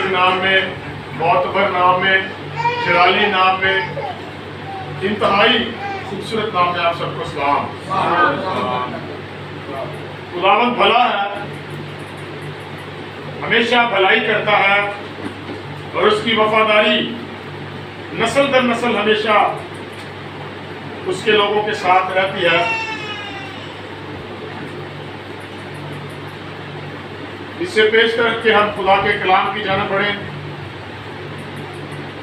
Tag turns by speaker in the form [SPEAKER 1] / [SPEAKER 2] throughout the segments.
[SPEAKER 1] عزیز نام میں، معتبر نام میں، جلالی نام میں، انتہائی خوبصورت نام میں آپ سب کو سلام۔ خداوند بھلا ہے، ہمیشہ بھلائی کرتا ہے، اور اس کی وفاداری نسل در نسل ہمیشہ اس کے لوگوں کے ساتھ رہتی ہے۔ اس سے پیش کر کے ہم خدا کے کلام کی جانب بڑھیں،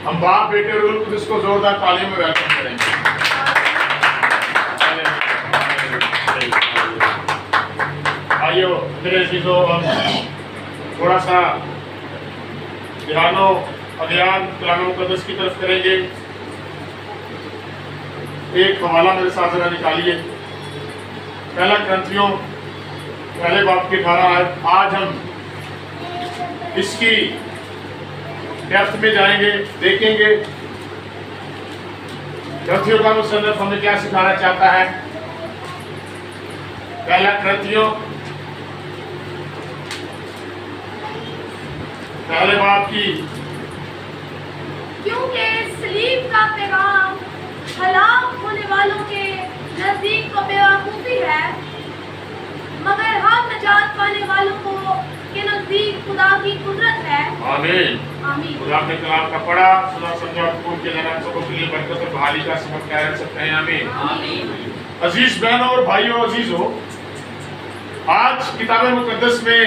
[SPEAKER 1] ہم باپ بیٹے روح القدس کو زوردار تعلیم میں ویلکم کریں گے۔ آئیو میرے عزیزو، ہم تھوڑا سا دھیان و ادھیان کلام مقدس کی طرف کریں گے۔ ایک حوالہ میرے ساتھ ذرا نکالیے، پہلا کرنتھیوں پہلے باب کی 18 آیت۔ آج ہم اس کی ڈیپتھ میں جائیں گے، دیکھیں گے کرنتھیوں کا مصنف ہمیں کیا سکھانا چاہتا ہے۔ پہلا کرنتھیوں پہلے باب کی،
[SPEAKER 2] کیونکہ صلیب کا پیغام ہلاک ہونے والوں کے نزدیک تو بیوقوفی ہے، مگر ہم نجات پانے والوں کو کے نزدیک خدا کی قدرت ہے۔
[SPEAKER 1] آمین۔
[SPEAKER 2] آمین۔
[SPEAKER 1] خدا اپنے کلام کا پڑھا، سنا سمجھا، قبول کیا جانا سبوں کے لیے برکت اور بحالی کا سبب کیا رہ سکتے ہیں۔ آمین۔
[SPEAKER 2] آمین۔
[SPEAKER 1] عزیز بہنوں اور بھائیوں، عزیزوں، آج کتاب مقدس میں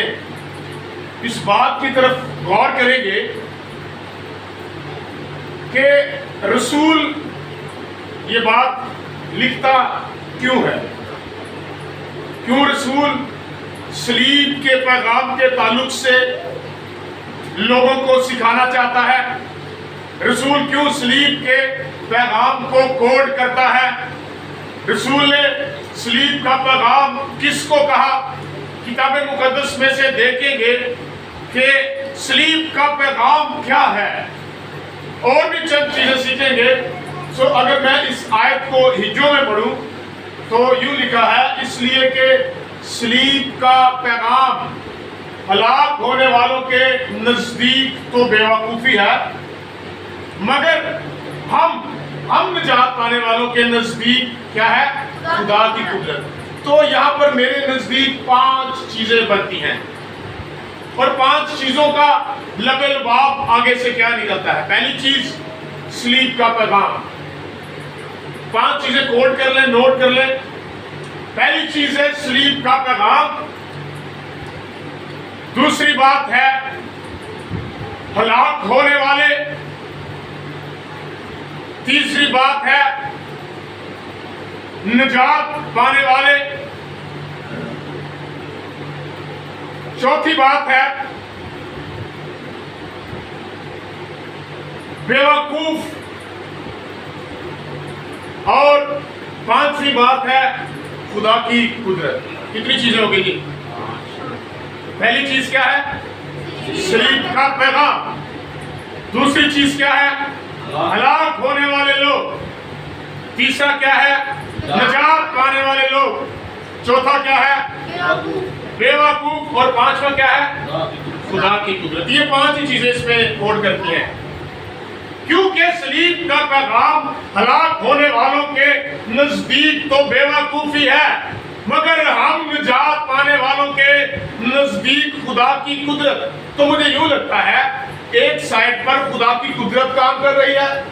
[SPEAKER 1] اس بات کی طرف غور کریں گے کہ رسول یہ بات لکھتا کیوں ہے، کیوں رسول صلیب کے پیغام کے تعلق سے لوگوں کو سکھانا چاہتا ہے، رسول کیوں صلیب کے پیغام کو کوڈ کرتا ہے، رسول نے صلیب کا پیغام کس کو کہا۔ کتاب مقدس میں سے دیکھیں گے کہ صلیب کا پیغام کیا ہے، اور بھی چند چیزیں سیکھیں گے۔ اگر میں اس آیت کو ہجوں میں پڑھوں تو یوں لکھا ہے، اس لیے کہ صلیب کا پیغام ہلاک ہونے والوں کے نزدیک تو بیوقوفی ہے، مگر ہم نجات پانے والوں کے نزدیک کیا ہے؟ خدا کی قدرت۔ تو یہاں پر میرے نزدیک 5 چیزیں بنتی ہیں، اور 5 چیزوں کا لباب آگے سے کیا نکلتا ہے۔ پہلی چیز صلیب کا پیغام، 5 چیزیں کوڈ کر لیں، نوٹ کر لیں۔ پہلی چیز ہے صلیب کا پیغام، دوسری بات ہے ہلاک ہونے والے، تیسری بات ہے نجات پانے والے، چوتھی بات ہے بیوقوف، اور 5ویں بات ہے خدا کی قدرت۔ کتنی چیزیں ہو گئی جی؟ پہلی چیز کیا ہے؟ صلیب کا پیغام، دوسری چیز کیا ہے؟ ہلاک ہونے والے لوگ، تیسرا کیا ہے؟ نجات پانے والے لوگ، چوتھا کیا ہے؟ بیوقوف، اور 5واں کیا ہے؟ خدا کی قدرت۔ یہ 5 ہی چیزیں اس میں کوڈ کرتی ہیں، کیونکہ صلیب کا پیغام ہلاک ہونے والوں کے نزدیک تو بیوقوفی ہے، مگر ہم نجات پانے والوں کے نزدیک خدا کی قدرت۔ تو مجھے یوں لگتا ہے ایک سائٹ پر خدا کی قدرت کام کر رہی ہے،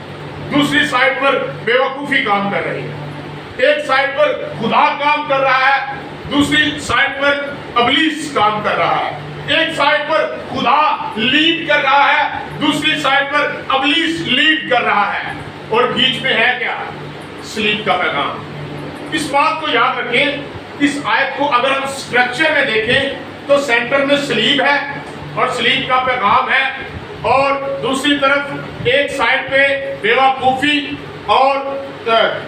[SPEAKER 1] دوسری سائٹ پر بیوقوفی کام کر رہی ہے۔ ایک سائٹ پر خدا کام کر رہا ہے، دوسری سائٹ پر ابلیس کام کر رہا ہے۔ ایک سائٹ پر خدا لیڈ کر رہا ہے، دوسری سائٹ پر ابلیس لیڈ کر رہا ہے، اور بیچ میں ہے کیا؟ صلیب کا پیغام۔ اس بات کو یاد رکھیں، اس آیت کو اگر ہم سٹرکچر میں دیکھیں تو سینٹر میں صلیب ہے اور صلیب کا پیغام ہے، اور دوسری طرف ایک سائڈ پہ بیوقوفی اور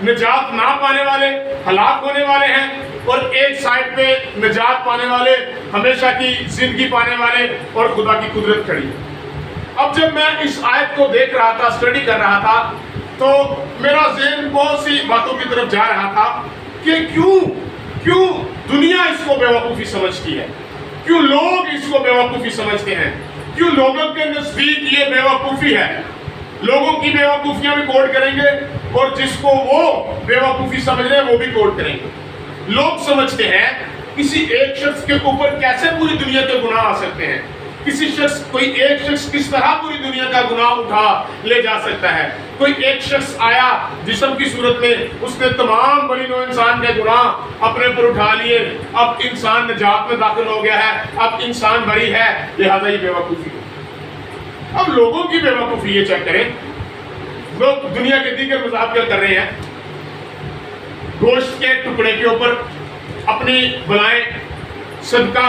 [SPEAKER 1] نجات نہ پانے والے، ہلاک ہونے والے ہیں، اور ایک سائڈ پہ نجات پانے والے، ہمیشہ کی زندگی پانے والے، اور خدا کی قدرت کھڑی ہے۔ اب جب میں اس آیت کو دیکھ رہا تھا، اسٹڈی کر رہا تھا، تو میرا ذہن بہت سی باتوں کی طرف جا رہا تھا کہ کیوں دنیا اس کو بیوقوفی سمجھتی ہے، کیوں لوگ اس کو بیوقوفی سمجھتے ہیں، کیوں لوگوں کے نزدیک یہ بیوقوفی ہے. لوگوں کی بیوقوفیاں بھی کوٹ کریں گے اور جس کو وہ بیوقوفی سمجھ رہے ہیں وہ بھی کوٹ کریں گے. لوگ سمجھتے ہیں کسی ایک شخص کے اوپر کیسے پوری دنیا کے گناہ آ سکتے ہیں, کسی شخص, کوئی ایک شخص کس طرح پوری دنیا کا گناہ اٹھا لے جا سکتا ہے. کوئی ایک شخص آیا جسم کی صورت میں, اس نے تمام بنی نوع انسان کے گناہ اپنے پر اٹھا لیے, اب انسان نجات میں داخل ہو گیا ہے, اب انسان بری ہے, لہذا یہ بیوقوفی ہے. اب لوگوں کی بیوقوفی یہ چیک کریں, لوگ دنیا کے دیگر مذاہب کیا کر رہے ہیں, گوشت کے ٹکڑے کے اوپر اپنی بلائیں, صدقہ,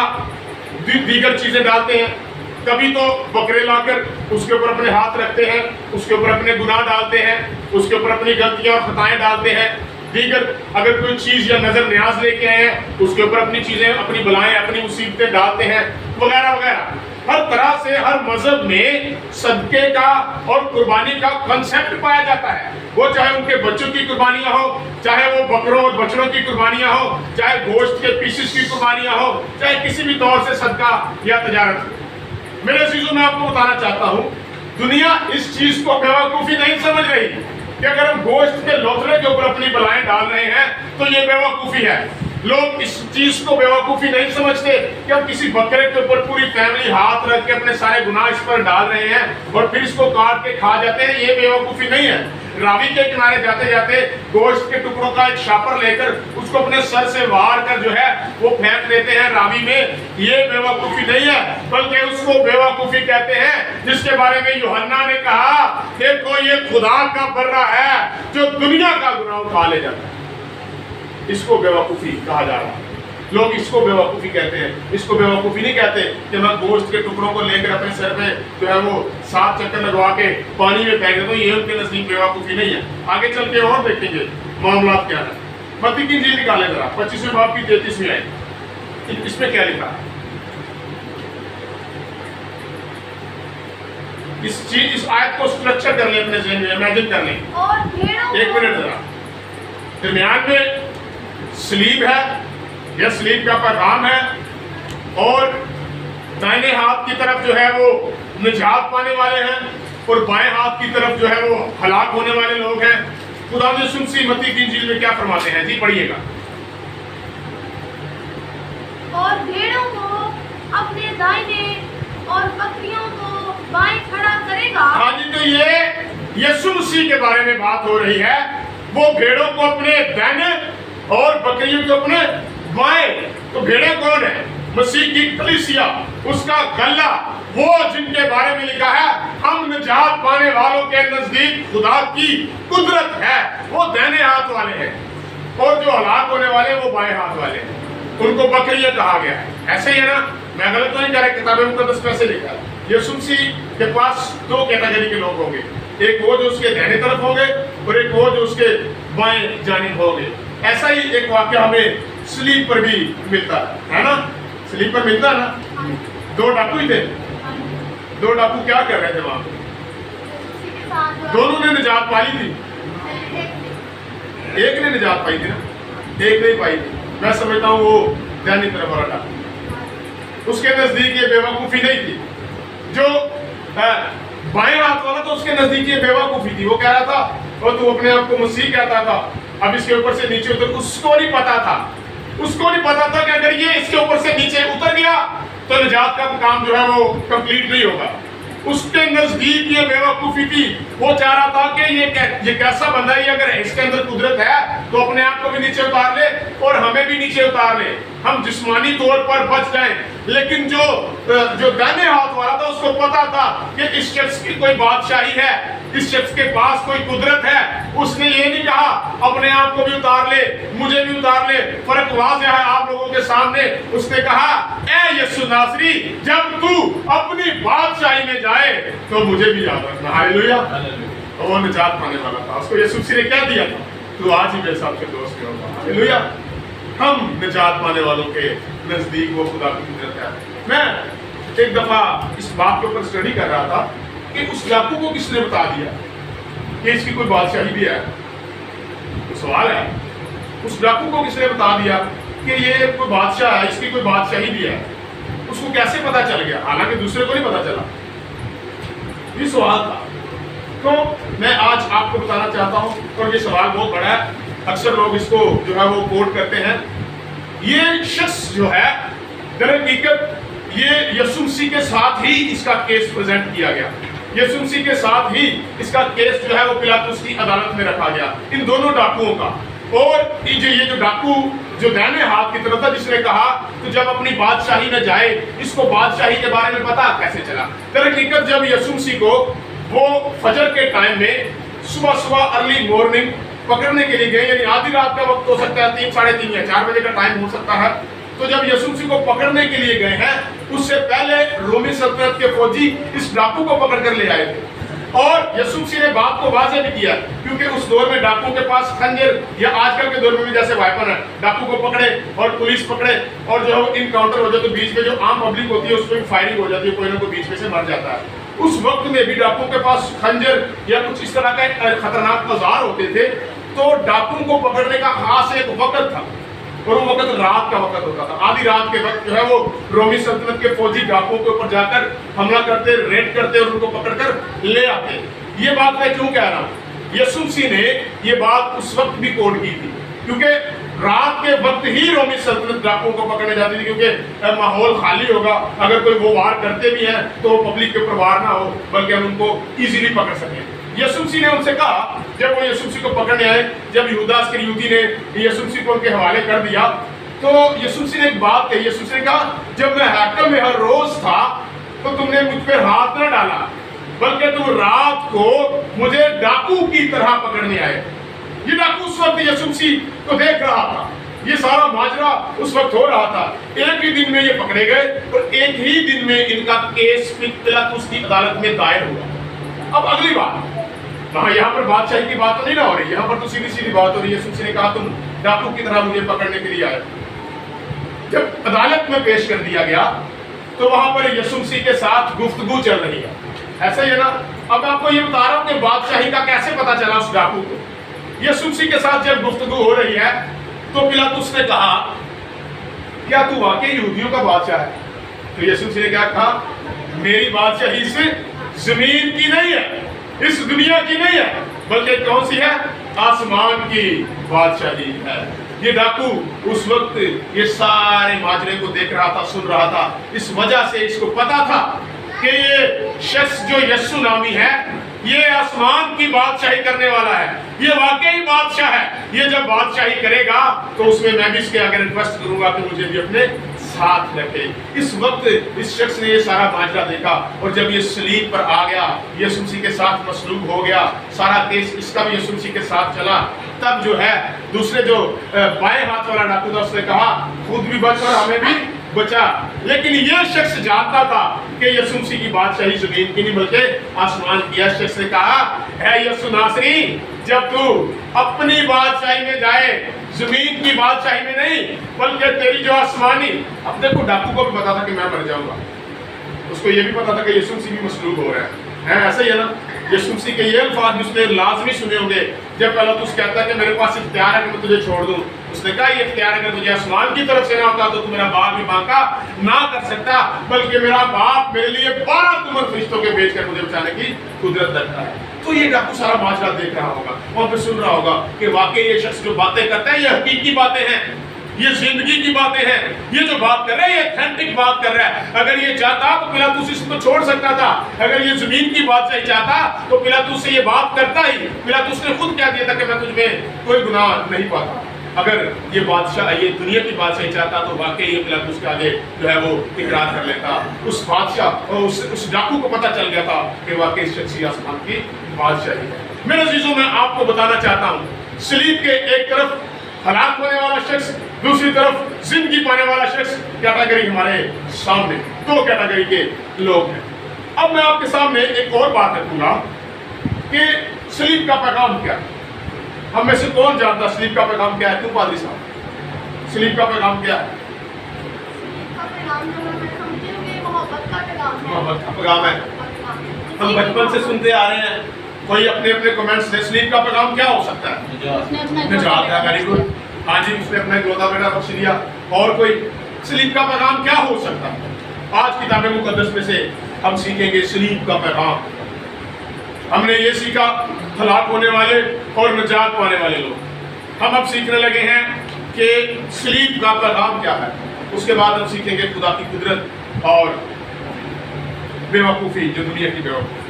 [SPEAKER 1] دیگر چیزیں ڈالتے ہیں. کبھی تو بکرے لا کر اس کے اوپر اپنے ہاتھ رکھتے ہیں, اس کے اوپر اپنے گناہ ڈالتے ہیں, اس کے اوپر اپنی غلطیاں اور خطائیں ڈالتے ہیں. دیگر اگر کوئی چیز یا نظر نیاز لے کے آئے ہیں, اس کے اوپر اپنی چیزیں, اپنی بلائیں, اپنی مصیبتیں ڈالتے ہیں, وغیرہ وغیرہ. ہر طرح سے ہر مذہب میں صدقے کا اور قربانی کا کنسیپٹ پایا جاتا ہے. وہ چاہے ان کے بچوں کی قربانیاں ہو, چاہے وہ بکروں اور بچڑوں کی قربانیاں ہو, چاہے گوشت کے پیسز کی قربانیاں ہو, چاہے کسی بھی طور سے صدقہ یا تجارت ہو. میرے عزیزوں, میں آپ کو بتانا چاہتا ہوں, دنیا اس چیز کو بیوقوفی نہیں سمجھ رہی کہ اگر ہم گوشت کے لوتھڑے کے اوپر اپنی بلائیں ڈال رہے ہیں تو یہ بیوقوفی ہے. لوگ اس چیز کو بیوقوفی نہیں سمجھتے کہ ہم کسی بکرے کے اوپر پوری فیملی ہاتھ رکھ کے اپنے سارے گناہ اس پر ڈال رہے ہیں اور پھر اس کو کاٹ کے کھا جاتے ہیں. یہ بیوقوفی نہیں ہے. راوی کے کنارے جاتے جاتے گوشت کے ٹکڑوں کا ایک شاپر لے کر اس کو اپنے سر سے وار کر جو ہے وہ پھینک دیتے ہیں راوی میں. یہ بیوقوفی نہیں ہے, بلکہ اس کو بیوقوفی کہتے ہیں جس کے بارے میں یوحنا نے کہا, دیکھو یہ خدا کا برہ ہے جو دنیا کا گناہ اٹھا لے جاتا ہے. اس کو بیوقوفی کہا جا رہا ہے. لوگ اس کو بیوقوفی کہتے ہیں. اس کو بیوقوفی نہیں کہتے کہ میں گوشت کے ٹکڑوں کو لے کر اپنے سر پہ جو ہے وہ 7 چکر لگوا کے پانی میں پھینک دیتا ہوں. یہ ان کے نزدیک بیوقوفی نہیں ہے. آگے چل کے اور دیکھیں گے معاملات کیا ہے. متی کی انجیل نکالیں ذرا, 25ویں باب کی 33ویں آیت. اس میں کیا لکھا ہے؟ اس آیت کو اسٹرکچر کر لیں اپنے ذہن میں, امیجن کر لیں. ایک منٹ ذرا. درمیان میں سلیب ہے یا سلیب کا پیغام ہے, اور دائیں ہاتھ کی طرف جو ہے وہ نجات پانے والے ہیں, اور بائیں ہاتھ کی طرف جو ہے وہ ہلاک ہونے والے لوگ ہیں. خدا یسوع مسیح متی کی انجیل میں کیا فرماتے ہیں؟ جی پڑھیے گا.
[SPEAKER 2] اور بھیڑوں کو اپنے دائیں اور بکریوں کو بائیں کھڑا کرے گا.
[SPEAKER 1] ہاں جی, تو یہ یسوع مسیح کے بارے میں بات ہو رہی ہے. وہ بھیڑوں کو اپنے دائیں اور بکریوں کو اپنے بائیں. تو بھیڑیں کون ہیں؟ مسیح کی کلیسیا, اس کا گلہ, وہ جن کے بارے میں لکھا ہے ہم نجات پانے والوں کے نزدیک خدا کی قدرت ہے. وہ دائیں ہاتھ والے ہیں, اور جو ہلاک ہونے والے ہیں وہ بائیں ہاتھ والے ہیں. ان کو بکریاں کہا گیا ہے. ایسے ہی ہے نا, میں غلط تو نہیں کہہ رہا, کتاب مقدس کیسے لکھا ہے. یسوع مسیح کے پاس 2 کیٹیگری کے لوگ ہوں گے, ایک وہ جو اس کے دہنے طرف ہوں گے اور ایک وہ جو اس کے بائیں جانب ہوں گے. ایسا ہی ایک واقعہ ہمیں سلیب پر بھی ملتا ہے نا. سلیب پر ملتا ہے نا. 2 ڈاکو ہی تھے. 2 ڈاکو کیا کر رہے تھے وہاں پہ؟ دونوں نے نجات پائی تھی. ایک نے نجات پائی تھی نا, ایک نہیں پائی تھی. میں سمجھتا ہوں وہ دہنی طرف والا ڈاکو, اس کے نزدیک یہ بیوقوفی نہیں تھی. جو بائیں ہاتھ والا تو اس کے نزدیک یہ بیوقوفی تھی. وہ کہہ رہا تھا, اور تو اپنے آپ کو مسیح کہتا تھا, اب اس کے اوپر سے نیچے اتر. اس کو نہیں پتا تھا, اس کو نہیں پتا تھا کہ اگر یہ اس کے اوپر سے نیچے اتر گیا تو نجات کا کام جو ہے وہ کمپلیٹ نہیں ہوگا. اس کے نزدیک یہ بیوقوفی تھی. وہ چاہ رہا تھا کہ یہ کیسا بندہ ہے, اگر اس کے اندر قدرت ہے تو اپنے آپ کو بھی نیچے اتار لے اور ہمیں بھی نیچے اتار لے, ہم جسمانی طور پر بچ جائیں. لیکن جو دائیں ہاتھ والا تھا اس کو پتا تھا کہ اس شخص کی کوئی بادشاہی ہے, اس شخص کے پاس کوئی قدرت ہے. اس نے یہ نہیں کہا اپنے آپ کو بھی اتار لے, مجھے بھی اتار لے. فرق واضح ہے آپ لوگوں کے سامنے. اس نے کہا اے یسوع ناصری, جب تو اپنی بادشاہی میں جائے تو مجھے بھی یاد رکھنا. ہاللیلویا. وہ نجات پانے والا تھا. اس کو یسوع مسیح نے کہہ دیا تھا تو آج ہی میرے ساتھ کے دوست ہوگا. ہاللیلویا. ہم نجات پانے والوں کے نزدیک وہ خدا کی قدرت ہے. میں ایک دفعہ اس بات کے اوپر اسٹڈی کر رہا تھا کہ اس ڈاکو کو کس نے بتا دیا کہ اس کی کوئی بادشاہی بھی ہے. تو سوال ہے, اس ڈاکو کو کس نے بتا دیا کہ یہ کوئی بادشاہ ہے, اس کی کوئی بادشاہی بھی ہے. اس کو کیسے پتا چل گیا؟ حالانکہ دوسرے کو نہیں پتا چلا. یہ سوال تھا. تو میں آج آپ کو بتانا چاہتا ہوں، اور یہ سوال بہت بڑا ہے، اکثر لوگ اس کو جو ہے وہ کوٹ کرتے ہیں. یہ شخص جو ہے در حقیقت یہ یسوع مسیح کے ساتھ ہی اس کا کیس پریزنٹ کیا گیا. یسوع مسیح کے ساتھ ہی اس کا کیس جو ہے وہ پلاطس کی عدالت میں رکھا گیا، ان دونوں ڈاکوؤں کا. اور یہ جو ڈاکو جو دائیں ہاتھ کی طرف تھا، جس نے کہا تو جب اپنی بادشاہی میں جائے، اس کو بادشاہی کے بارے میں پتا کیسے چلا؟ در حقیقت جب یسوع مسیح کو وہ فجر کے ٹائم میں صبح ارلی مارننگ پکڑنے کے لیے گئے، یعنی آدھی رات کا وقت ہو سکتا ہے، 3 ساڑھے 3 یا 4 بجے کا ٹائم ہو سکتا ہے. تو جب یسوع مسیح کو پکڑنے کے لیے گئے ہیں، اس سے پہلے رومی سلطنت کے فوجی اس ڈاکو کو پکڑ کر لے آئے تھے. اور یسوع مسیح نے بات کو واضح بھی کیا، کیونکہ اس دور میں ڈاکو کے پاس خنجر، یا آج کل کے دور میں بھی جیسے وائپن ہے، ڈاکو کو پکڑے اور پولیس پکڑے اور جو ہے انکاؤنٹر ہو جائے تو بیچ میں جو عام پبلک ہوتی ہے اس پہ فائرنگ ہو جاتی ہے، کوئی نہ کوئی بیچ میں سے مر جاتا ہے. اس وقت میں بھی ڈاکو کے پاس خنجر یا کچھ اس طرح کا خطرناک اوزار ہوتے تھے. تو ڈاکو کو پکڑنے کا خاص ایک وقت تھا، اور وہ وقت رات کا وقت ہوتا تھا. آدھی رات کے وقت جو ہے وہ رومی سلطنت کے فوجی ڈاکوؤں کے اوپر جا کر حملہ کرتے، ریڈ کرتے اور ان کو پکڑ کر لے آتے. یہ بات میں کیوں کہہ رہا ہوں؟ یسوع مسیح نے یہ بات اس وقت بھی کوٹ کی تھی، کیونکہ رات کے وقت ہی رومی سلطنت ڈاکوؤں کو پکڑنے جاتی تھی، کیونکہ ماحول خالی ہوگا، اگر کوئی وہ وار کرتے بھی ہیں تو پبلک کے اوپر وار نہ ہو، بلکہ ہم ان کو ایزیلی پکڑ سکیں. یسوع مسیح نے ان سے کہا، جب وہ یسوع مسیح کو پکڑنے آئے، جب یہودا اسکریوتی نے یسوع مسیح کو ان کے حوالے کر دیا، تو یسوع مسیح نے ایک بات کہی. یسوع مسیح نے کہا، جب میں ہیکل میں ہر روز تھا تو تم نے مجھ پہ ہاتھ نہ ڈالا، بلکہ تم رات کو مجھے ڈاکو کی طرح پکڑنے آئے. یہ ڈاکو اس وقت یسوع مسیح کو دیکھ رہا تھا، یہ سارا ماجرا اس وقت ہو رہا تھا. ایک ہی دن میں یہ پکڑے گئے اور ایک ہی دن میں ان کا کیس پلاطس کی عدالت میں دائر ہوا. اب اگلی بات، یہاں پر بادشاہی کی بات تو نہیں نہ ہو رہی، یہاں پر تو سیدھی بات ہو رہی ہے. یسوع مسیح نے کہا تم ڈاکو کی طرح مجھے پکڑنے کے لیے آئے. جب عدالت میں پیش کر دیا گیا تو وہاں پر یسوع مسیح کے ساتھ گفتگو چل رہی ہے، ایسا ہی ہے نا. اب آپ کو یہ بتا رہا ہوں کہ بادشاہی کا کیسے پتا چلا اس ڈاکو کو. یسوع مسیح کے ساتھ جب گفتگو ہو رہی ہے تو پلاطس نے کہا، کیا تو واقعی یہودیوں کا بادشاہ ہے؟ تو یسوع مسیح نے کیا کہا، میری بادشاہی صرف زمین کی نہیں ہے، اس دنیا کی نہیں ہے، بلکہ کون سی ہے؟ آسمان کی بادشاہی ہے. یہ ڈاکو اس وقت یہ سارے ماجرے کو دیکھ رہا تھا، سن رہا تھا. اس وجہ سے اس کو پتا تھا کہ یہ شخص جو یسوع نامی ہے، یہ آسمان کی بادشاہی کرنے والا ہے، یہ واقعی بادشاہ ہے. یہ جب بادشاہی کرے گا تو اس میں بھی اس کے آگے ریکویسٹ کروں گا کہ مجھے بھی اپنے ساتھ رکھے. اس وقت اس شخص نے یہ سارا ماجرا دیکھا، اور جب یہ صلیب پر آ گیا، یسوع مسیح کے ساتھ مصلوب ہو گیا، سارا کیس اس کا بھی یسوع مسیح کے ساتھ چلا. تب جو ہے دوسرے جو بائیں ہاتھ والا ڈاکو تھا، اس نے کہا خود بھی بچ اور ہمیں بھی بچا. لیکن یہ شخص جانتا تھا کہ یسوع مسیح کی بادشاہی زمین کی نہیں بلکہ آسمان کی. اس شخص نے کہا، اے یسوع ناصری، جب تو اپنی بادشاہی میں جائے، زمین کی بادشاہی میں نہیں بلکہ تیری جو آسمانی. اب دیکھو ڈاکو کو بھی پتا تھا کہ میں مر جاؤں گا، اس کو یہ بھی پتا تھا کہ یسوع مسیح بھی مصلوب ہو رہا ہے. ایسا ہی ہے نا. یسوع مسیح کے یہ الفاظ بھی اس نے لازمی سنے ہوں گے جب پلاطس کہتا ہے کہ میرے پاس اختیار ہے کہ میں تجھے چھوڑ دوں. اس نے کہا یہ اختیار اگر تجھے آسمان کی طرف سے نہ ہوتا تو میرا باپ بھی باقا نہ کر سکتا، بلکہ میرا باپ میرے لیے 12 تمن فرشتوں کے بھیج کر مجھے بچانے کی قدرت رکھتا ہے. تو یہ ڈاکو سارا ماجرا دیکھ رہا ہوگا، وہاں پہ سن رہا ہوگا کہ واقعی یہ شخص جو باتیں کرتا ہے یہ حقیقی باتیں ہیں، یہ زندگی کی باتیں ہیں. یہ جو بات کر رہا ہے یہ ایتھینٹک بات کر رہا ہے. اگر یہ چاہتا تو پلاطس اس کو چھوڑ سکتا تھا. اگر یہ زمین کی بادشاہی چاہتا تو پلاطس سے یہ بات کرتا ہی. پلاطس نے خود کہہ دیا تھا کہ میں تجھ میں کوئی گناہ نہیں پاتا. اگر یہ بادشاہ یہ دنیا کی بادشاہی چاہتا تو واقعی یہ پلاطس کے آگے جو ہے وہ اقرار کر لیتا. اس بادشاہ اور اس ڈاکو کو پتہ چل گیا تھا کہ واقعی اس شخص آسمان کی بادشاہی ہے. میرے عزیزوں، میں آپ کو بتانا چاہتا ہوں، صلیب کے ایک طرف ہلاک ہونے والا شخص، دوسری طرف زندگی پانے والا شخص، کیٹاگری ہمارے سامنے 2 کیٹاگری کے لوگ ہیں. اب میں آپ کے سامنے ایک اور بات رکھوں گا کہ صلیب کا پیغام کیا ہے. ہم میں سے کون جانتا صلیب کا پیغام کیا ہے؟ تم پادری صاحب، صلیب کا پیغام کیا ہے؟ محبت کا پیغام ہے. ہم بچپن سے سنتے آ رہے ہیں. کوئی اپنے اپنے کمنٹس دے. صلیب کا پیغام کیا ہو سکتا ہے؟ نجات ہے. Very good. ہاں جی، اس نے اپنا اکلوتا بیٹا بخش دیا. اور کوئی؟ صلیب کا پیغام کیا ہو سکتا ہے؟ آج کتاب مقدس میں سے ہم سیکھیں گے صلیب کا پیغام. ہم نے یہ سیکھا ہلاک ہونے والے اور نجات پانے والے لوگ. ہم اب سیکھنے لگے ہیں کہ صلیب کا پیغام کیا ہے. اس کے بعد ہم سیکھیں گے خدا کی قدرت اور بے وقوفی، جو دنیا کی بے وقوفی.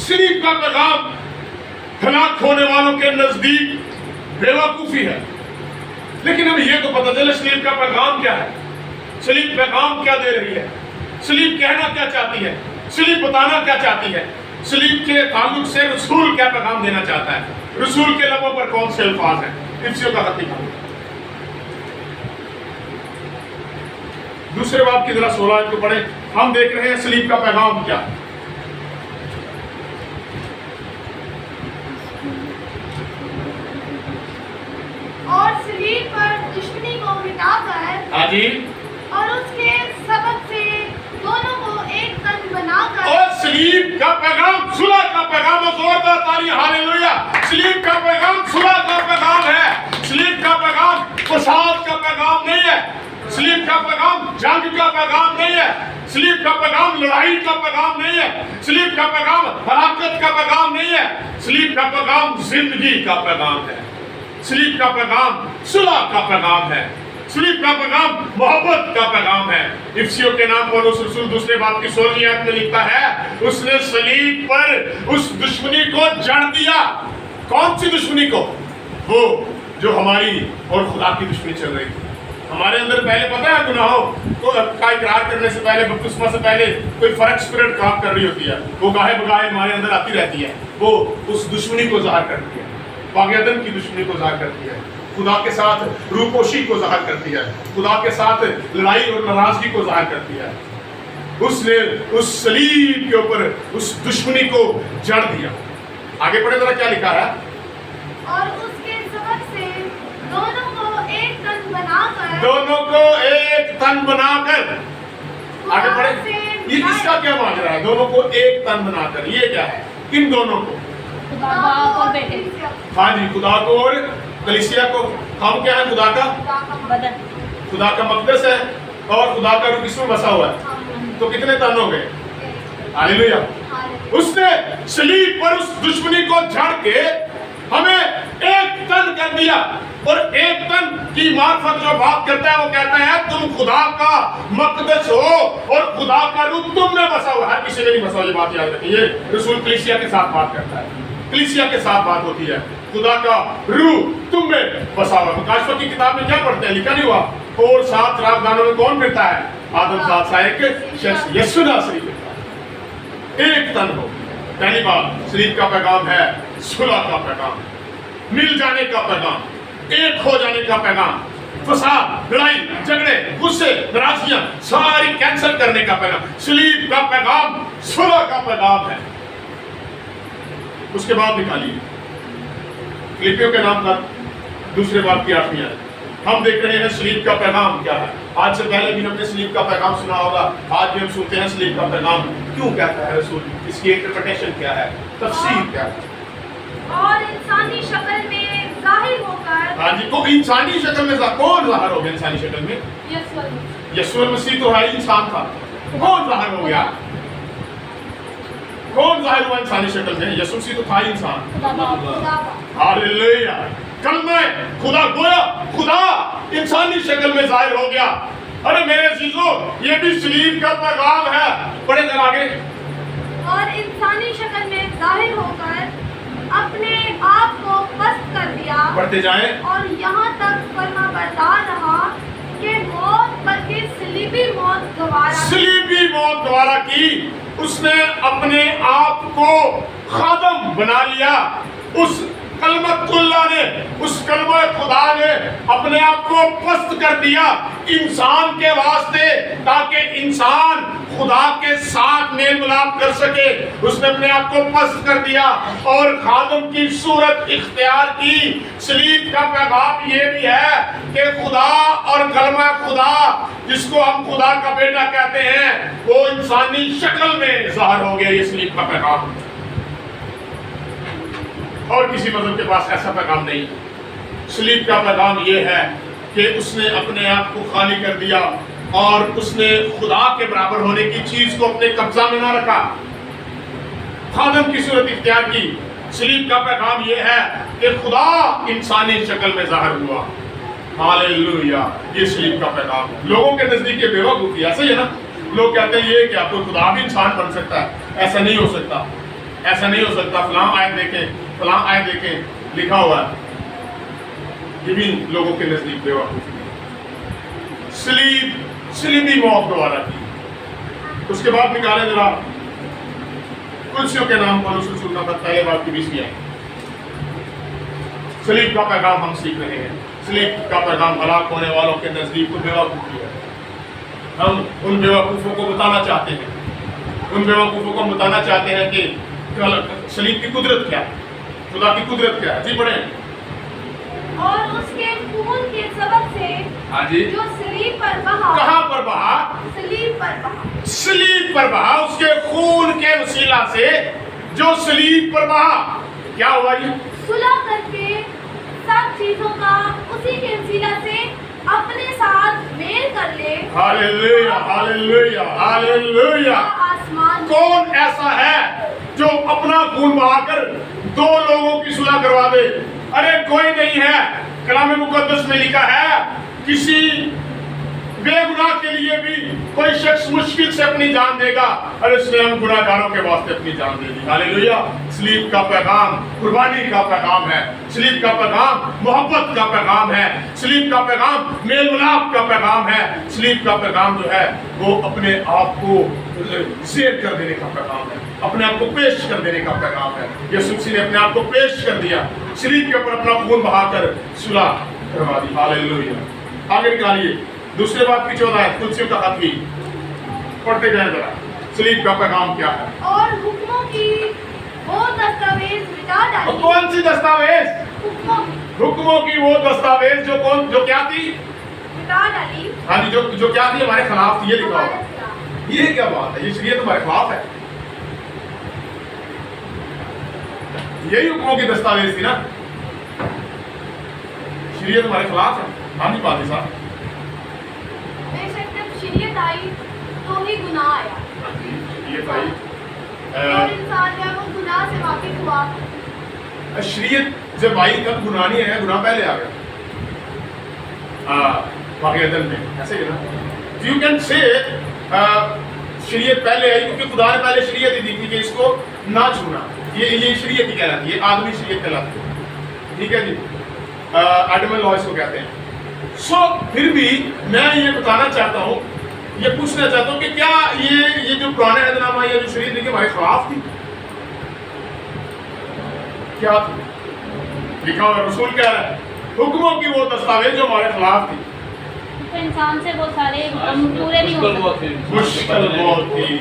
[SPEAKER 1] صلیب کا پیغام ہلاک ہونے والوں کے نزدیک بے وقوفی ہے. لیکن ہمیں یہ تو پتہ چلے صلیب کا پیغام کیا ہے. صلیب پیغام کیا دے رہی ہے. صلیب کہنا کیا چاہتی ہے. صلیب بتانا کیا چاہتی ہے. صلیب کے تعلق سے رسول کیا پیغام دینا چاہتا ہے. رسول کے لبوں پر کون سے الفاظ ہیں. افسیوں کا خط نکالو. دوسرے باب کی ذرا 16 کو پڑھیں. ہم دیکھ رہے ہیں صلیب کا پیغام کیا.
[SPEAKER 2] اور صلیب پر دشمنی کو مٹا کر
[SPEAKER 1] ہاں جی،
[SPEAKER 2] اور اس کے سبب سے دونوں کو ایک تن بنا کر.
[SPEAKER 1] اور صلیب کا پیغام صلح کا پیغام ہے. زوردار تالی ہاللویا. صلیب کا پیغام صلح کا پیغام ہے. صلیب کا پیغام فساد کا پیغام نہیں ہے. صلیب کا پیغام جنگ کا پیغام نہیں ہے. صلیب کا پیغام لڑائی کا پیغام نہیں ہے. صلیب کا پیغام ہلاکت کا پیغام نہیں ہے. صلیب کا پیغام زندگی کا پیغام ہے. صلیب کا پیغام صلح کا پیغام ہے. صلیب کا پیغام محبت کا پیغام ہے. افسیوں کے نام پولس رسول دوسرے باب کی 16 آیت میں لکھتا ہے اس نے صلیب پر اس دشمنی کو جڑ دیا. کون سی دشمنی کو؟ وہ جو ہماری اور خدا کی دشمنی چل رہی تھی. ہمارے اندر پہلے پتہ ہے گناہوں کا اقرار کرنے سے پہلے، بپتسمہ سے پہلے کوئی فرق اسپرٹ کام کر رہی ہوتی ہے. وہ گاہے بگاہے ہمارے اندر آتی رہتی ہے. وہ اس دشمنی کو ظاہر کرتی ہے. باغیدن کی دشمنی کو ظاہر کرتی ہے. خدا کے ساتھ روپوشی کو ظاہر کرتی ہے. خدا کے ساتھ لڑائی اور ناراضگی کو ظاہر کرتی ہے. اس نے اس صلیب کے اوپر اس دشمنی کو جڑ دیا. آگے پڑھے ذرا کیا لکھا ہے.
[SPEAKER 2] اور اس کے سبب سے دونوں کو ایک تن بنا کر.
[SPEAKER 1] دونوں کو ایک تن بنا کر. آگے پڑھے. یہ اس کا کیا ماجرا ہے؟ دونوں کو ایک تن بنا کر. یہ کیا ہے؟ کن دونوں کو؟ ہاں جی، خدا کو اور کلیسیا کو. ہم کیا ہے؟ خدا کا بدن، خدا کا مقدس ہے اور خدا کا روح کس میں بسا ہوا ہے. تو کتنے تن ہو گئے؟ ہاللویا. اس نے صلیب پر اس دشمنی کو جھڑ کے ہمیں ایک تن کر دیا. اور ایک تن کی معرفت جو بات کرتا ہے وہ کہتا ہے تم خدا کا مقدس ہو اور خدا کا روح تم میں بسا ہوا ہے. کسی نے نہیں بسا ہوا. یہ بات یاد رکھیں. یہ رسول کلیسیا کے ساتھ بات کرتا ہے. کلیسیا کے ساتھ بات ہوتی ہے. خدا کا روح تم میں بسا ہوا. مکاشفہ کی کتاب میں کیا پڑھتے ہیں؟ لکھا نہیں ہوا اور 7 چراغدانوں میں کون پھرتا ہے؟ آدم ساتھ سایہ کے شخص یسوع ناصری پھرتا ہے. ایک تن ہو. پہلی بات صلیب کا پیغام ہے صلح کا پیغام، مل جانے کا پیغام، ایک ہو جانے کا پیغام. فساد، لڑائی، جھگڑے، غصے، ناراضگیاں ساری کینسل کرنے کا پیغام. صلیب کا پیغام صلح کا پیغام ہے. اس کے بعد نکالیے فلیپیوں کے نام پر دوسرے باب کی 8ویں آیت. ہم دیکھ رہے ہیں صلیب کا پیغام کیا ہے. آج سے پہلے بھی ہم نے صلیب کا پیغام سنا ہوگا. آج بھی ہم سنتے ہیں صلیب کا پیغام کیوں کہتا ہے رسول. اس کی انٹرپریٹیشن کیا ہے، تفسیر کیا ہے.
[SPEAKER 2] اور انسانی شکل میں ظاہر ہو کر.
[SPEAKER 1] ہاں جی، تو انسانی شکل میں کون ظاہر ہو گیا؟ انسانی شکل میں یسوع مسیح تو ہے انسان تھا. کون ظاہر ہو گیا؟ کون ظاہر ہوا انسانی شکل میں؟ یسوع مسیح تو تھا انسان. ہاللویا. کلمہ خدا گویا خدا انسانی شکل میں ظاہر ہو گیا. ارے میرے عزیزو، یہ بھی صلیب کا پیغام ہے. پڑھیں ذرا آگے.
[SPEAKER 2] اور انسانی شکل میں ظاہر ہو کر اپنے آپ کو پست کر دیا.
[SPEAKER 1] پڑھتے جائیں. اور
[SPEAKER 2] یہاں تک فرما بردار رہا کہ موت بلکہ صلیبی موت گوارا.
[SPEAKER 1] صلیبی موت گوارا کی. اس نے اپنے آپ کو خادم بنا لیا. اس کلمت اللہ نے، اس کلمہ خدا نے اپنے آپ کو پست کر دیا انسان کے واسطے، تاکہ انسان خدا کے ساتھ میل ملاپ کر سکے. اس نے اپنے آپ کو پست کر دیا اور خادم کی صورت اختیار کی. صلیب کا پیغام یہ بھی ہے کہ خدا اور کلمہ خدا جس کو ہم خدا کا بیٹا کہتے ہیں وہ انسانی شکل میں ظاہر ہو گیا. یہ صلیب کا پیغام. اور کسی مذہب کے پاس ایسا پیغام نہیں. صلیب کا پیغام یہ ہے کہ اس نے اپنے آپ کو خالی کر دیا اور اس نے خدا کے برابر ہونے کی چیز کو اپنے قبضہ میں نہ رکھا. خادم کی صورت اختیار کی. سلیب کا پیغام یہ ہے کہ خدا انسانی شکل میں ظاہر ہوا. ہاللویا. یہ سلیب کا پیغام ہے. لوگوں کے نزدیک یہ بے وقوفی ایسا ہی ہے نا. لوگ کہتے ہیں یہ کیا کوئی خدا بھی انسان بن سکتا ہے؟ ایسا نہیں ہو سکتا, ایسا نہیں ہو سکتا. فلاں آیت دیکھیں, فلاں آیت دیکھیں, لکھا ہوا ہے. یہ بھی لوگوں کے نزدیک بے وقوفی ہے. صلیبی موت دوبارہ کی. اس کے بعد نکالے ذرا کرسیوں کے نام پر رسول کا خط پہلے بات کی 20 آئے. صلیب کا پیغام ہم سیکھ رہے ہیں. صلیب کا پیغام ہلاک ہونے والوں کے نزدیک تو بے وقوفی ہے. ہم ان بے وقوفوں کو بتانا چاہتے ہیں, ان بے وقوفوں کو بتانا چاہتے ہیں کہ صلیب کی قدرت کیا ہے, خدا کی قدرت کیا ہے. جی پڑھیں.
[SPEAKER 2] اور اس کے خون کے سبب سے
[SPEAKER 1] ہاں جی,
[SPEAKER 2] جو صلیب پر بہا.
[SPEAKER 1] کہاں پر بہا؟
[SPEAKER 2] صلیب پر بہا.
[SPEAKER 1] صلیب پر بہا. اس کے خون کے وسیلہ سے جو صلیب پر بہا کیا ہوا؟ یہ
[SPEAKER 2] صلح کر کے سب چیزوں کا اسی کے وسیلہ سے اپنے ساتھ میل کر لے.
[SPEAKER 1] Hallelujah, hallelujah, hallelujah.
[SPEAKER 2] آسمان
[SPEAKER 1] کون ایسا ہے جو اپنا خون بہا کر دو لوگوں کی صلح کروا دے؟ ارے کوئی نہیں ہے. کلام مقدس میں لکھا ہے کسی بے گناہ کے لیے بھی کوئی شخص مشکل سے اپنی جان دے گا, اور اس نے ہم گناہ گاروں کے واسطے اپنی جان دے دی. ہاللویا. صلیب کا پیغام قربانی کا پیغام ہے. صلیب کا پیغام محبت کا پیغام ہے. صلیب کا پیغام میل ملاپ کا پیغام ہے. صلیب کا پیغام جو ہے وہ اپنے آپ کو زیر کر دینے کا پیغام ہے, اپنے آپ کو پیش کر دینے کا پیغام ہے. یسوع مسیح نے اپنے آپ کو پیش کر دیا, صلیب کے اوپر اپنا خون بہا کر صلح کروا دی. ہاللویا. آگے نکالیے دوسرے بات کی 14 ہے. کرسیوں کا خط بھی پڑھتے جائیں ذرا. صلیب کا پیغام کیا ہے؟
[SPEAKER 2] اور حکموں کی وہ دستاویز مٹا ڈالی.
[SPEAKER 1] کون سی دستاویز؟ حکموں کی وہ دستاویز جو کیا تھی؟
[SPEAKER 2] مٹا ڈالی.
[SPEAKER 1] ہاں جی, جو کیا تھی؟ ہمارے خلاف تھی. یہ لکھا ہوا. یہ کیا بات ہے؟ یہ شریعت ہمارے خلاف ہے. یہی حکموں کی دستاویز تھی نا. شریعت ہمارے خلاف ہے. ہاں جی پادری صاحب.
[SPEAKER 2] بے شک جب شریعت آئی تو ہی گناہ آیا.
[SPEAKER 1] شریعت آئی
[SPEAKER 2] اور انسان جو ہے وہ گناہ سے واقف ہوا.
[SPEAKER 1] شریعت جب آئی تب گناہ نہیں ہے, گناہ پہلے آ گیا. واقعی عدل میں ایسے ہی نا. یو کین سے شریعت پہلے آئی کیونکہ خدا نے پہلے شریعت ہی دی تھی کہ اس کو نہ چھونا. یہ شریعت ہی کہلاتی ہے, آدمی شریعت کہلاتی ہے. ٹھیک ہے جی, ایڈمل لا اس کو کہتے ہیں. سو پھر بھی میں یہ بتانا چاہتا ہوں, یہ پوچھنا چاہتا ہوں کہ کیا یہ جو پرانے عہد نامہ یا جو شریعت تھی ہمارے خلاف تھی؟ کیا تھی؟ لکھا ہوا رسول کہہ رہا ہے حکموں کی وہ دستاویز جو ہمارے خلاف تھی.
[SPEAKER 3] انسان سے وہ سارے پورے نہیں ہو سکتے.
[SPEAKER 1] مشکل بہت تھی.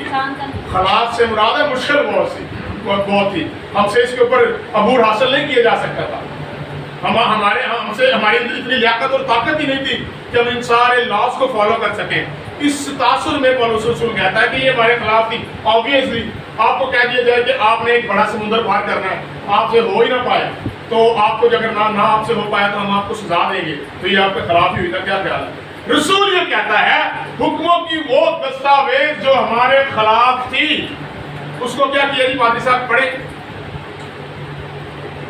[SPEAKER 1] خلاف سے مراد ہے مشکل بہت تھی. ہم سے اس کے اوپر عبور حاصل نہیں کیا جا سکتا تھا. ہماری اتنی لیاقت اور طاقت ہی نہیں تھی کہ ہم ان سارے لاز کو فالو کر سکیں. اس تاثر میں پولس رسول کہتا ہے کہ یہ ہمارے خلاف تھی. آبویسلی آپ کو کہہ دیا جائے کہ آپ نے ایک بڑا سمندر پار کرنا ہے, آپ سے ہو ہی نہ پائے, تو آپ کو اگر نہ آپ سے ہو پایا تو ہم آپ کو سزا دیں گے, تو یہ آپ کے خلاف ہی ہوئی تھا. کیا خیال ہے؟ رسول یہ کہتا ہے حکموں کی وہ دستاویز جو ہمارے خلاف تھی اس کو کیا کیا جی پادری صاحب پڑھیں.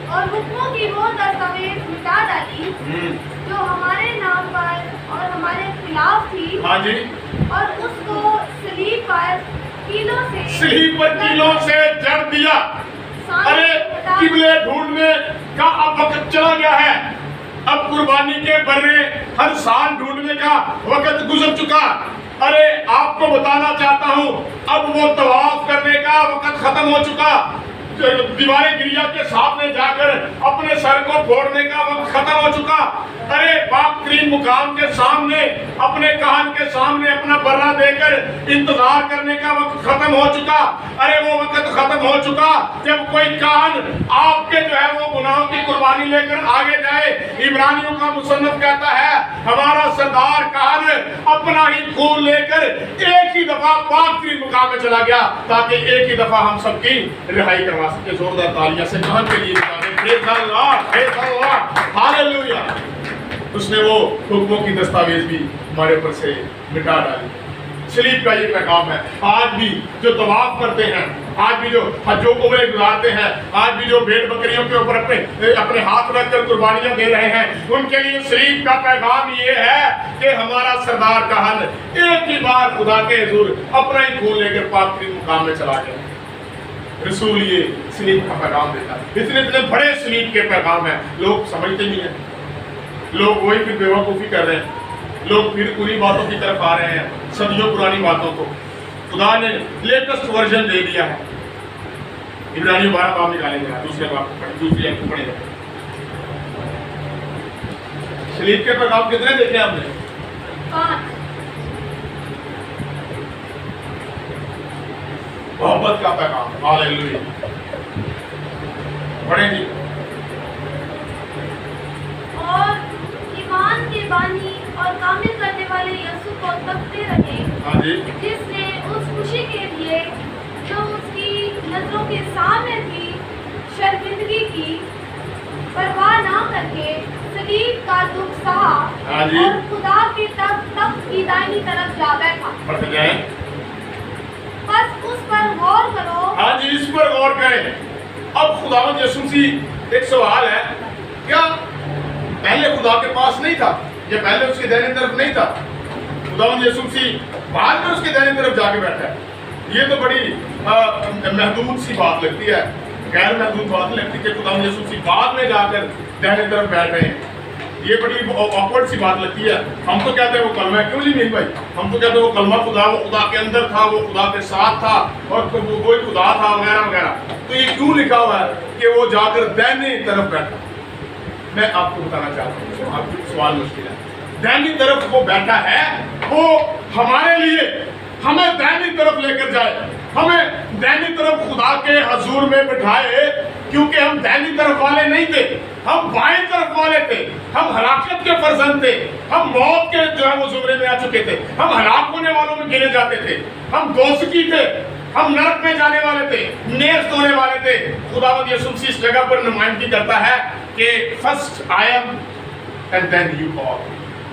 [SPEAKER 2] اور حکموں کی وہ دستاویز مٹا ڈالی جو ہمارے نام پر اور ہمارے خلاف تھی.
[SPEAKER 1] ہاں جی,
[SPEAKER 2] اور اس کو صلیب پر کیلوں سے جڑ دیا. ارے قبلے ڈھونڈنے کا اب وقت چلا گیا ہے. اب قربانی کے برے ہر سال ڈھونڈنے کا وقت گزر چکا. ارے آپ کو بتانا چاہتا ہوں اب وہ طواف کرنے کا وقت ختم ہو چکا. دیوارے گریا کے سامنے جا کر اپنے سر کو پھوڑنے کا وقت ختم ہو چکا. ارے پاک ترین مقام کے سامنے اپنے کہن کے سامنے اپنا برہ دے کر انتظار کرنے کا وقت ختم ہو چکا. ارے وہ وقت ختم ہو چکا جب کوئی کہن آپ کے جو ہے وہ گناہوں کی قربانی لے کر آگے جائے. عبرانیوں کا مصنف کہتا ہے ہمارا سردار کہن اپنا ہی خون لے کر ایک ہی دفعہ پاک ترین مقام میں چلا گیا تاکہ ایک ہی دفعہ ہم سب کی رہائی کروا سکے. زوردار تالیاں سے کہن کے لیے پریز اللہ, پریز اللہ, ہاللویا. اس نے وہ حکموں کی دستاویز بھی ہمارے اوپر سے مٹا ڈالی. صلیب کا یہ پیغام ہے. آج بھی جو طواف کرتے ہیں
[SPEAKER 1] آج بھی جو حجوں کو گزارتے ہیں، آج بھی جو بھیڑ بکریوں کے اوپر اپنے ہاتھ رکھ کر قربانیاں دے رہے ہیں، ان کے لیے سلیب کا پیغام یہ ہے کہ ہمارا سردار کا حل ایک ہی بار خدا کے حضور اپنا ہی خون لے کر پاک ترین مقام میں چلا گیا۔ رسول یہ سلیب کا پیغام دیتا ہے۔ اتنے بڑے سلیب کے پیغام ہیں، لوگ سمجھتے نہیں ہیں، لوگ وہی پھر بیوقوفی کر رہے ہیں، لوگ پھر انہی باتوں کی طرف آ رہے ہیں، صدیوں پرانی باتوں کو۔ خدا نے لیٹسٹ ورژن دے دیا ہے۔ عبرانیوں 12 باب نکالیں گے، دوسری ایک کو پڑھیں گے۔ سلیب کے پیغام کتنے دیکھے آپ نے؟
[SPEAKER 2] 5۔
[SPEAKER 1] محبت کا پیغام، ہاللیلویہ۔ پڑھیں جی۔
[SPEAKER 2] اور ایمان کے بانی اور کامل کرنے والے یسوع کو تکتے رہے،
[SPEAKER 1] ہاں جی،
[SPEAKER 2] جس نے اس خوشی کے لیے جو اس کی نظروں کے سامنے تھی شرمندگی کی پرواہ نہ کر کے صلیب کا دکھ سہا
[SPEAKER 1] ہاں جی،
[SPEAKER 2] اور خدا کے تخت کی دائنی طرف جا بیٹھا۔
[SPEAKER 1] پڑھتے جائیں۔
[SPEAKER 2] بس اس پر غور کرو۔
[SPEAKER 1] ہاں جی، اس پر غور کریں۔ اب خداوند یسوع مسیح، ایک سوال ہے، کیا پہلے خدا کے پاس نہیں تھا؟ یہ پہلے اس کے دائنی طرف نہیں تھا؟ خداوند یسوع مسیح بعد میں اس کے دائنی طرف جا کے بیٹھا ہے۔ یہ تو بڑی محدود سی بات لگتی ہے، غیر محدود بات لگتی ہے کہ خداوند یسوع مسیح بعد میں جا کر دائنی طرف بیٹھ رہے ہیں۔ یہ بڑی آکورڈ سی بات لگتی ہے۔ ہم تو کہتے ہیں وہ کلمہ ہے، کیوں نہیں بھائی؟ ہم تو کہتے ہیں وہ کلمہ خدا، وہ خدا کے اندر تھا، وہ خدا کے ساتھ تھا اور وہی خدا تھا وغیرہ وغیرہ۔ تو یہ کیوں لکھا ہوا ہے کہ وہ جا کر دائنی طرف بیٹھا؟ میں آپ کو بتانا چاہتا ہوں، آپ کو سوال مشکل ہے۔ دائنی طرف وہ بیٹھا ہے، وہ ہمارے لیے ہمیں دائنی طرف لے کر جائے، ہمیں دائنی طرف خدا کے حضور میں بٹھائے، کیونکہ ہم دائنی طرف والے نہیں تھے، ہم بائیں طرف والے تھے، ہم ہلاکت کے فرزند تھے، ہم موت کے جو ہے وہ زمرے میں آ چکے تھے، ہم ہلاک ہونے والوں میں گنے جاتے تھے، ہم دوزخی تھے، ہم نرک میں جانے والے تھے، نیست ہونے والے تھے۔ خداوند یسوع مسیح اس جگہ پر نمائندگی کرتا ہے کہ first I am and then you are,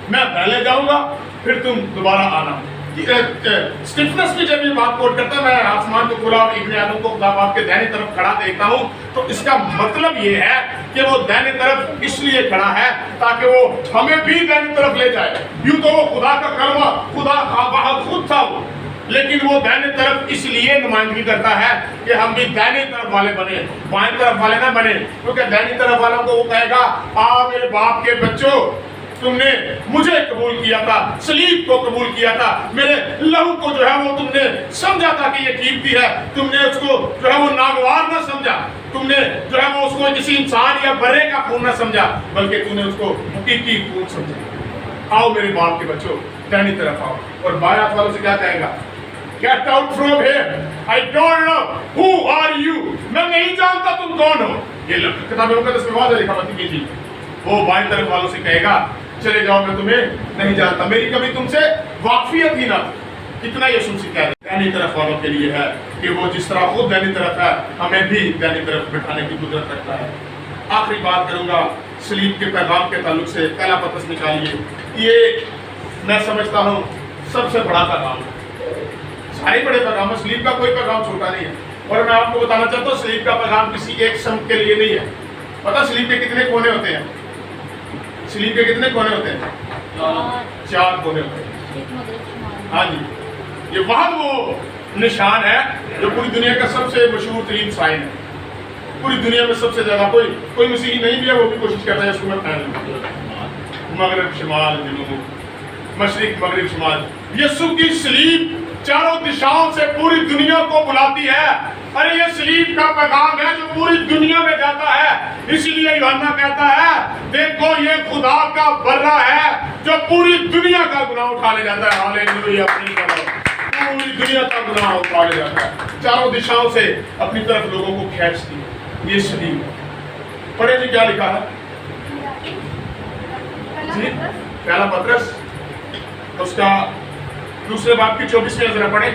[SPEAKER 1] میں پہلے جاؤں گا پھر تم دوبارہ آنا۔ اسٹیفنس بھی جب یہ بات کوٹ کرتا ہے، میں آسمان کو کھلا اور ابن آدم کو خدا باپ کے دائنی طرف کھڑا دیکھتا ہوں، تو اس کا مطلب یہ ہے کہ وہ دائنی طرف اس لیے کھڑا ہے تاکہ وہ ہمیں بھی دائنی طرف لے جائے۔ یوں تو وہ خدا کا کلمہ، خدا خود تھا وہ، لیکن وہ دائنی طرف اس لیے نمائندگی کرتا ہے کہ ہم بھی دائنی طرف والے بنے، بائیں طرف والے نہ بنے، کیونکہ دائنی طرف والوں کو وہ کہے گا، آ میرے باپ کے بچوں، تم نے مجھے قبول کیا تھا، صلیب کو قبول کیا تھا، میرے لہو کو جو ہے وہ تم نے سمجھا تھا کہ یہ قیمتی ہے، تم نے اس کو جو ہے وہ ناگوار نہ سمجھا، تم نے جو ہے وہ اس کو کسی انسان یا برے کا خون نہ سمجھا، بلکہ تم نے اس کو حقیقی خون سمجھا۔ آؤ میرے باپ کے بچوں، دائنی طرف آؤ۔ اور بائیں ہاتھ والوں سے کیا کہے گا؟ Get out from here. I don't know. Who are you? میں نہیں جانتا تم کون ہو۔ یہ کتاب مقدس میں واضح لکھا مت کیجیے۔ وہ بائیں طرف والوں سے کہے گا، چلے جاؤ، میں تمہیں نہیں جانتا، میری کبھی تم سے واقفیت ہی نہ تھی۔ کتنا یسوع مسیح کہہ رہے ہیں دائنی طرف والوں کے لیے ہے کہ وہ جس طرح خود دائنی طرف ہے، ہمیں بھی دائنی طرف بٹھانے کی قدرت رکھتا ہے۔ آخری بات کروں گا صلیب کے پیغام کے تعلق سے، پہلا پطرس نکالیے۔ یہ میں سمجھتا ہوں سب سے بڑا پیغام ہے، سارے بڑے پیغام ہے، صلیب کا کوئی پیغام چھوٹا نہیں ہے۔ اور میں آپ کو بتانا چاہتا ہوں صلیب کا پیغام کسی ایک سمت کے لیے نہیں ہے۔ پتہ صلیب کے کتنے کونے ہوتے ہیں؟ صلیب کے کتنے کونے ہوتے ہیں؟ 4 کونے ہوتے ہیں۔ ہاں جی، یہ وہاں وہ نشان ہے جو پوری دنیا کا سب سے مشہور ترین سائن ہے۔ پوری دنیا میں سب سے زیادہ کوئی مسیحی نہیں بھی ہے، وہ بھی کوشش کرتا ہے اس کو میں پہن لوں۔ مغرب شمال جنوب، مشرق مغرب شمال، یسوع کی صلیب چاروں دشاؤں سے پوری دنیا کو بلاتی ہے۔ ارے یہ صلیب کا پیغام ہے جو پوری دنیا میں جاتا ہے۔ اسی لیے یوحنا کہتا ہے، دیکھو یہ خدا کا برہ ہے جو پوری دنیا کا گناہ اٹھا لے جاتا ہے۔ ہاللیلویہ، اپنی طرف پوری دنیا کا گناہ اٹھا لے جاتا ہے، چاروں دشاؤں سے اپنی طرف لوگوں کو کھینچتی ہے یہ صلیب۔ پڑھیں جی کیا لکھا ہے؟ جی پہلا پطرس اس کا دوسرے باب کی 24 ذرا پڑھیں۔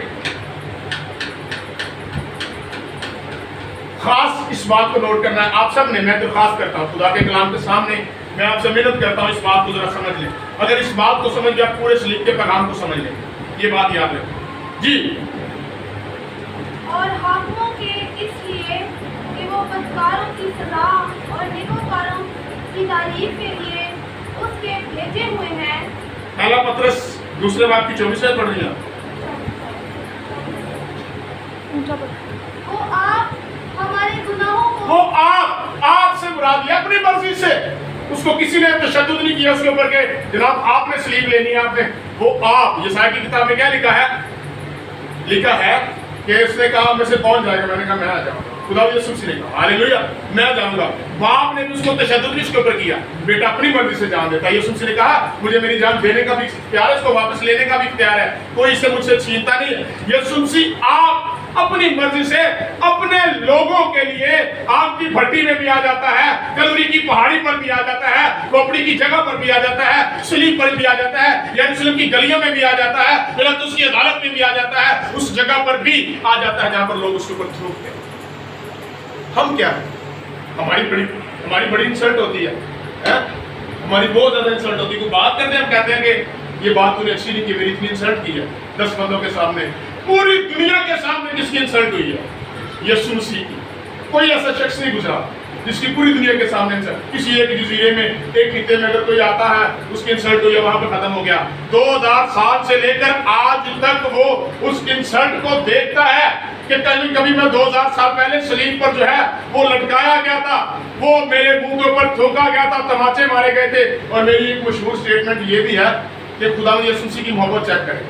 [SPEAKER 1] خاص اس بات کو نوٹ کرنا ہے آپ سب نے، میں درخواست کرتا ہوں خدا کے کلام کے سامنے میں آپ سے محنت کرتا ہوں، اس بات کو ذرا سمجھ لیں۔ اگر اس بات کو سمجھ گیا پورے صلیب کے پیغام کو سمجھ لیں، یہ بات یاد رکھیں۔ جی،
[SPEAKER 2] اور حاکموں بدکاروں کی سزا اور نیکوکاروں کی تعریف کے لیے اس کے بھیجے ہوئے ہیں۔
[SPEAKER 1] پہلا پطرس دوسرے باب کی 24 آیت پڑھ رہی ہیں۔
[SPEAKER 2] وہ آپ ہمارے گناہوں کو،
[SPEAKER 1] وہ آپ سے مراد ہے اپنی مرضی سے، اس کو کسی نے تشدد نہیں کیا اس کے اوپر کہ جناب آپ نے سلیب لینی ہے، آپ نے، وہ آپ، یسائی کی کتاب میں کیا لکھا ہے؟ لکھا ہے کہ اس نے کہا میں سے کون جائے گا، میں نے کہا میں آ جاؤں گا، خدا یسوع سے نے کہا ہاللیلویا میں آ جاؤں گا۔ باپ نے بھی اس کو تشدد نہیں اس کے اوپر کیا، بیٹا اپنی مرضی سے جان دیتا ہے۔ یسوع سے نے کہا مجھے میری جان دینے کا بھی اختیار ہے، اس کو واپس لینے کا بھی اختیار ہے، کوئی اسے مجھ سے چھینتا نہیں ہے۔ یسوع مسیح آپ اپنی مرضی سے اپنے لوگوں کے لیے آگ کی بھٹی میں بھی آ جاتا ہے، کلوری کی پہاڑی پر بھی آ جاتا ہے، کھوپڑی کی جگہ پر بھی آ جاتا ہے، صلیب پر بھی آ جاتا ہے، یروشلم کی گلیوں میں بھی آ جاتا ہے، پلاطس کی عدالت میں بھی آ جاتا ہے، اس جگہ پر بھی آ جاتا ہے جہاں پر لوگ اس کے اوپر تھوکتے ہیں۔ ہم کیا ہیں؟ ہماری بڑی انسلٹ ہوتی ہے، ہماری بہت زیادہ انسلٹ ہوتی ہے، کوئی بات کرتے ہیں ہم کہتے ہیں کہ یہ بات تو نے اچھی نہیں کی، میری اتنی انسلٹ کی ہے 10 بندوں کے سامنے، پوری دنیا کے سامنے جس کی انسلٹ ہوئی ہے یسوع مسیح کی۔ کوئی ایسا شخص نہیں گزرا جس کی پوری دنیا کے سامنے انسلٹ، کسی ایک جزیرے میں ایک خطے میں اگر کوئی آتا ہے اس کی انسلٹ ہوئی ہے وہاں پہ ختم ہو گیا۔ 2000 سال سے لے کر آج تک وہ اس انسلٹ کو دیکھتا ہے کہ کبھی میں 2000 سال پہلے صلیب پر جو ہے وہ لٹکایا گیا تھا، وہ میرے منہ کے اوپر تھوکا گیا تھا، تماچے مارے گئے تھے۔ اور میری ایک مشہور سٹیٹمنٹ یہ بھی ہے کہ خدا یسوع مسیح کی محبت چیک کریں،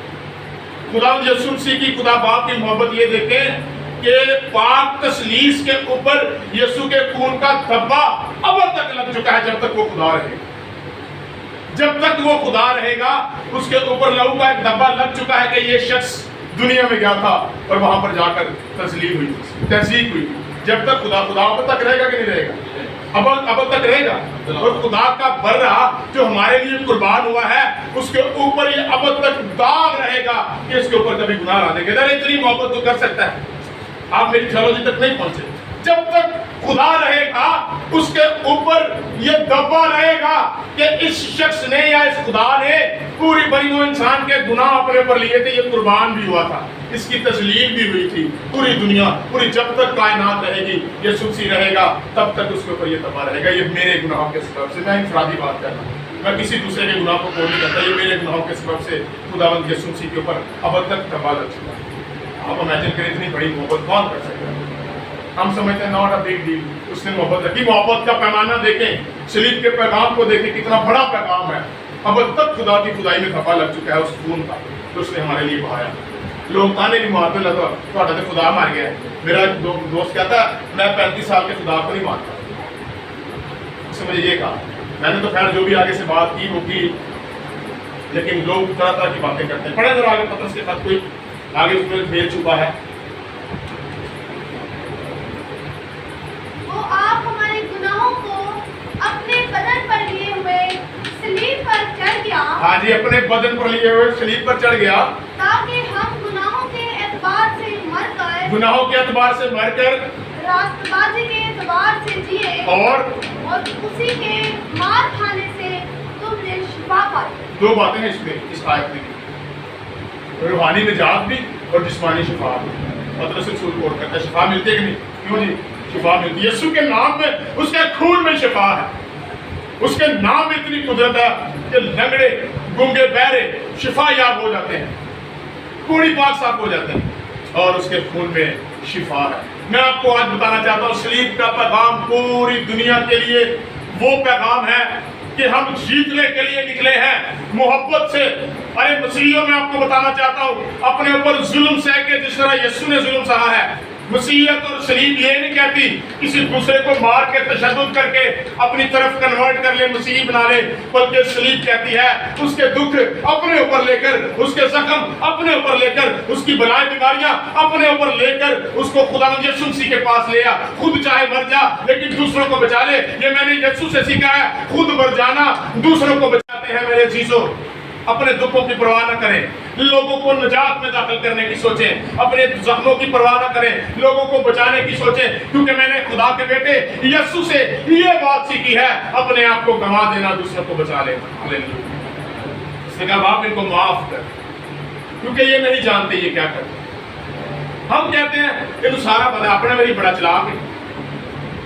[SPEAKER 1] خدا یسوع مسیح کی، خدا باپ کی محبت یہ دیکھیں کہ پاک تثلیث کے اوپر یسوع کے خون کا دھبا اب تک لگ چکا ہے جب تک وہ خدا رہے گا۔ جب تک وہ خدا رہے گا اس کے اوپر لہو کا ایک دھبا لگ چکا ہے کہ یہ شخص دنیا میں گیا تھا اور وہاں پر جا کر تسلیم ہوئی، تصدیق ہوئی۔ جب تک خدا اب تک رہے گا کہ نہیں رہے گا؟ اب تک رہے گا۔ اور خدا کا برہ جو ہمارے لیے قربان ہوا ہے اس کے اوپر یہ اب تک داغ رہے گا کہ اس کے اوپر کبھی گناہ نہ دے گا۔ اتنی محبت تو کر سکتا ہے، آپ میری تھیولوجی تک نہیں پہنچے۔ جب تک خدا رہے گا اس کے اوپر یہ دبا رہے گا کہ اس شخص نے یا اس خدا نے پوری بنی ہوئی انسان کے گناہ اپنے اوپر لیے تھے، یہ قربان بھی ہوا تھا، اس کی تسلیم بھی ہوئی تھی۔ پوری دنیا، پوری جب تک کائنات رہے گی یسوع مسیح رہے گا تب تک اس کے اوپر یہ دبا رہے گا۔ یہ میرے گناہوں کے سبب سے، میں انفرادی بات کر رہا ہوں، میں کسی دوسرے کے گناہ کو قبول نہیں کرتا، یہ میرے گناہوں کے سبب سے خداوند یسوع مسیح کے اوپر اب تک دبا لگ چکا ہے۔ آپ امیجن کریں اتنی بڑی محبت کون کر سکتا ہے؟ ہم سمجھتے ہیں ناٹ اے بگ ڈیل، اس نے محبت رکھی۔ محبت کا پیمانہ دیکھیں، صلیب کے پیغام کو دیکھیں، کتنا بڑا پیغام ہے۔ اب تک خدا کی خدائی میں دھبا لگ چکا ہے اس خون کا جو اس نے ہمارے لیے بہایا۔ لوگ تانے نہیں مارتے، لگا تو خدا مار گیا ہے۔ میرا ایک دوست کہتا ہے میں 35 سال کے خدا کو نہیں مانتا، اس نے مجھے یہ کہا۔ میں نے تو خیر جو بھی آگے سے بات کی وہ کی، لیکن لوگ طرح طرح کی باتیں کرتے ہیں۔ پڑھیں ذرا آگے پطرس کے خط، کوئی آگے اس میں بھیج چھپا ہے۔
[SPEAKER 2] وہ آپ ہمارے گناہوں کو اپنے بدن پر لیے ہوئے صلیب پر چڑھ گیا۔
[SPEAKER 1] ہاں جی، اپنے بدن پر لیے ہوئے صلیب پر چڑھ گیا
[SPEAKER 2] تاکہ ہم گناہوں کے اعتبار سے مر کر،
[SPEAKER 1] گناہوں کے اعتبار سے مر کر،
[SPEAKER 2] راست بازی کے اعتبار سے جیے
[SPEAKER 1] اور
[SPEAKER 2] اسی کے مار کھانے سے تم نے شفا پائی۔
[SPEAKER 1] دو باتیں ہیں اس میں، اس آیت میں، روحانی نجات بھی اور جسمانی شفا بھی۔ پطرس رسول کوٹ کرتا ہے شفا ملتی ہے کہ نہیں؟ کیوں جی شفا ملتی ہے؟ یسوع کے نام میں، اس کے خون میں شفا ہے، اس کے نام میں اتنی قدرت ہے کہ لنگڑے، گونگے، بہرے شفا یاب ہو جاتے ہیں، کوڑی پاک صاف ہو جاتے ہیں، اور اس کے خون میں شفا ہے۔ میں آپ کو آج بتانا چاہتا ہوں صلیب کا پیغام پوری دنیا کے لیے وہ پیغام ہے کہ ہم جیتنے کے لیے نکلے ہیں محبت سے۔ ارے مسیحیوں میں آپ کو بتانا چاہتا ہوں اپنے اوپر ظلم سہ کے جس طرح یسوع نے ظلم سہا ہے، مسیحیت اور صلیب یہ نہیں کہتی کسی دوسرے کو مار کے تشدد کر کے اپنی طرف کنورٹ کر لے، مسیحی بنا لے، بلکہ صلیب کہتی ہے اس کے دکھ اپنے اوپر لے کر، اس کے زخم اپنے اوپر لے کر، اس کی بلائیں بیماریاں اپنے اوپر لے کر اس کو خدا یسوع مسیح کے پاس لے آ۔ خود چاہے مر جا لیکن دوسروں کو بچا لے، یہ میں نے یسوع سے سیکھا ہے، خود مر جانا دوسروں کو بچاتے ہیں۔ میرے عزیزوں، اپنے دکھوں کی پرواہ نہ کریں، لوگوں کو نجات میں داخل کرنے کی سوچیں، اپنے زخموں کی پرواہ نہ کریں، لوگوں کو بچانے کی سوچیں، کیونکہ میں نے خدا کے بیٹے یسوع سے یہ بات سیکھی ہے، اپنے آپ کو گنوا دینا دوسروں کو بچا لینا۔ ہاللیلویا۔ اس نے کہا باپ ان کو معاف کر، کیونکہ یہ نہیں جانتے یہ کیا کرتے۔ ہم کہتے ہیں یہ تو سارا پتہ ہے، اپنے میری بڑا چلاک ہے،